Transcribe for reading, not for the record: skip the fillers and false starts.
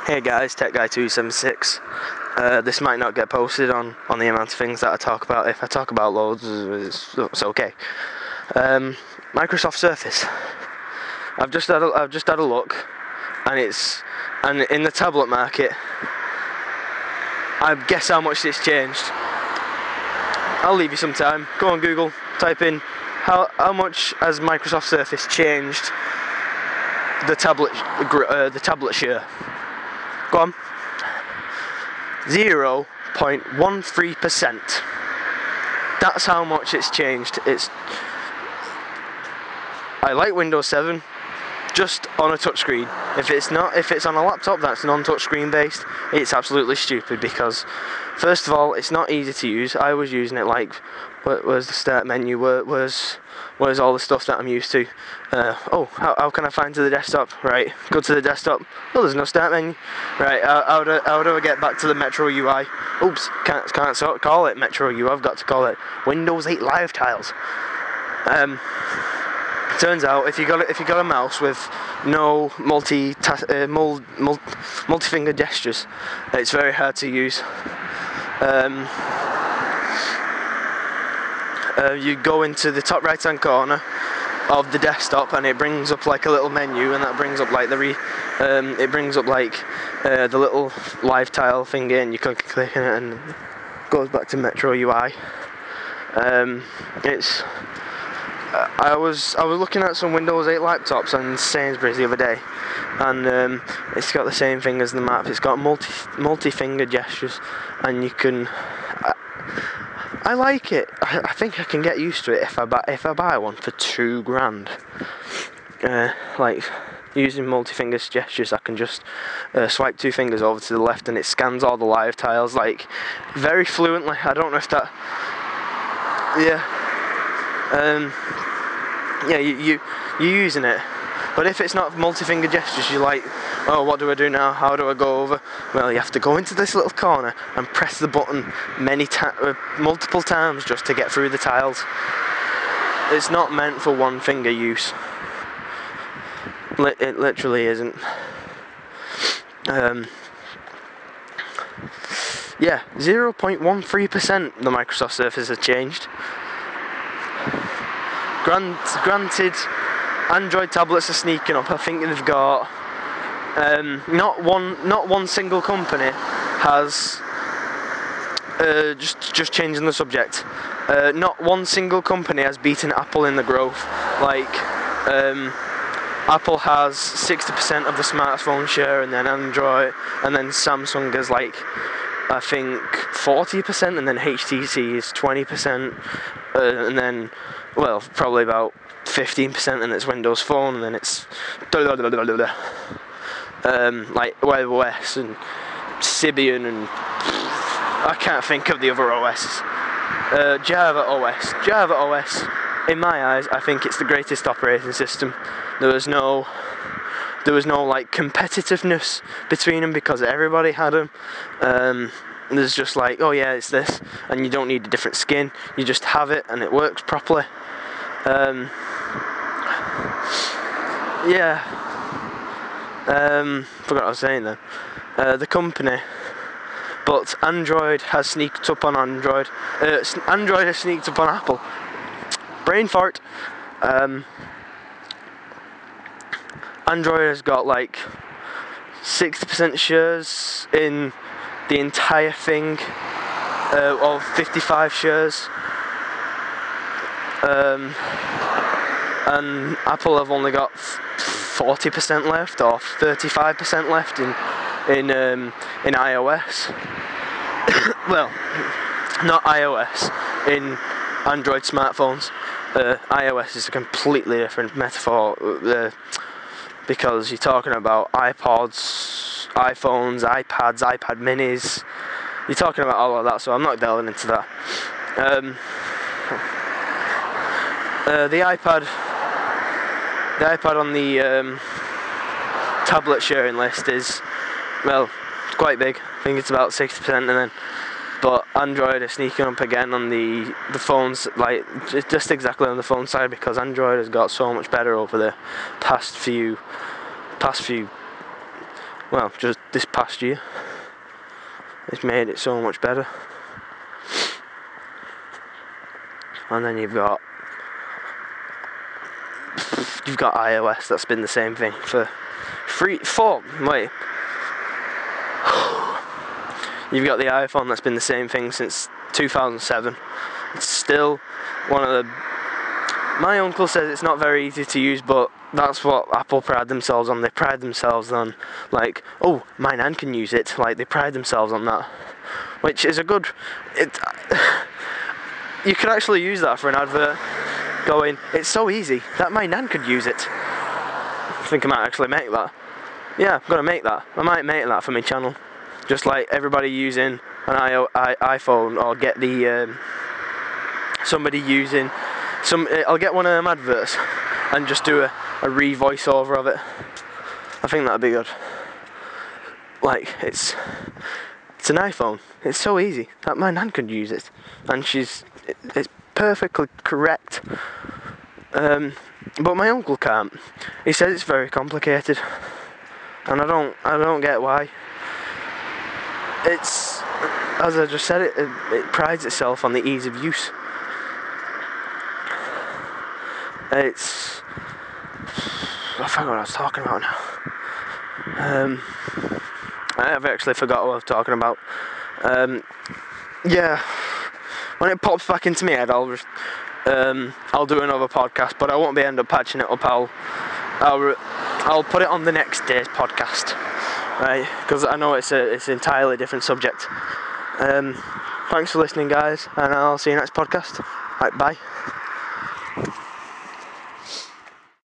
Hey guys, TechGuy276. This might not get posted on the amount of things that I talk about. If I talk about loads, it's okay. Microsoft Surface. I've just had a look, and in the tablet market, I guess how much it's changed. I'll leave you some time. Go on Google, type in how much has Microsoft Surface changed the tablet share. Go on. 0.13%. That's how much it's changed. I like Windows 7 just on a touchscreen. If it's on a laptop that's non-touchscreen based, it's absolutely stupid because first of all, it's not easy to use. I was using it like, where's the start menu? Where's all the stuff that I'm used to? How can I find to the desktop? Right, go to the desktop. Oh, there's no start menu. Right, how do I get back to the Metro UI? Oops, can't call it Metro UI. I've got to call it Windows 8 Live Tiles. Turns out if you got a mouse with no multi-finger gestures, it's very hard to use. You go into the top right hand corner of the desktop and it brings up like a little menu, and that brings up like the little live tile thing, and you can click on it and it goes back to Metro UI. I was looking at some Windows 8 laptops on Sainsbury's the other day, and it's got the same thing as the map. It's got multi-finger gestures, and you can. I like it. I think I can get used to it if I buy one for £2,000. Like using multi-finger gestures, I can just swipe two fingers over to the left, and it scans all the live tiles like very fluently. I don't know if that. Yeah. You're using it, but if it's not multi-finger gestures, you're like, oh, what do I do now? How do I go over? Well, you have to go into this little corner and press the button multiple times just to get through the tiles. It's not meant for one finger use. It literally isn't. Yeah, 0.13% the Microsoft Surface has changed. Granted, Android tablets are sneaking up. I think they've got not one single company has just changing the subject. Not one single company has beaten Apple in the growth. Like Apple has 60% of the smartphone share, and then Android, and then Samsung is like I think 40%, and then HTC is 20%, and then probably about 15%, and it's Windows Phone, and then it's like iOS and Symbian, and I can't think of the other OSs. Java OS, in my eyes, I think it's the greatest operating system. There was no like competitiveness between them because everybody had them. There's just like, oh yeah, it's this, and you don't need a different skin. You just have it, and it works properly. Forgot what I was saying then. The company, but Android has sneaked up on Android. Android has sneaked up on Apple. Brain fart. Android has got like 60% shares in the entire thing, of 55 shares. And Apple have only got 40% left, or 35% left in iOS. Well, not iOS, in Android smartphones. iOS is a completely different metaphor, because you're talking about iPods, iPhones, iPads, iPad minis. You're talking about all of that, so I'm not delving into that. The iPad on the tablet sharing list is, it's quite big. I think it's about 60%, but Android is sneaking up again on the phones, like just exactly on the phone side, because Android has got so much better over the past few, just this past year. It's made it so much better. And then you've got iOS, that's been the same thing for 4. Wait. You've got the iPhone, that's been the same thing since 2007. It's still one of the... My uncle says it's not very easy to use, but that's what Apple pride themselves on. They pride themselves on, like, oh, my nan can use it. Like, they pride themselves on that, which is a good... You could actually use that for an advert, going, it's so easy that my nan could use it. I think I might actually make that. Yeah, I'm gonna make that. I might make that for my channel. Just like everybody using an iPhone, or get the somebody using I'll get one of them adverts and just do a re-voice over of it. I think that'd be good. Like, it's an iPhone. It's so easy that my nan could use it, and it's perfectly correct. But my uncle can't. He says it's very complicated, and I don't get why. It's, as I just said, it prides itself on the ease of use. I forgot what I was talking about now. I've actually forgot what I was talking about. Yeah, when it pops back into my head, I'll do another podcast, but I won't end up patching it up. I'll put it on the next day's podcast, right? Because I know it's an entirely different subject. Thanks for listening, guys, and I'll see you next podcast. Right, bye.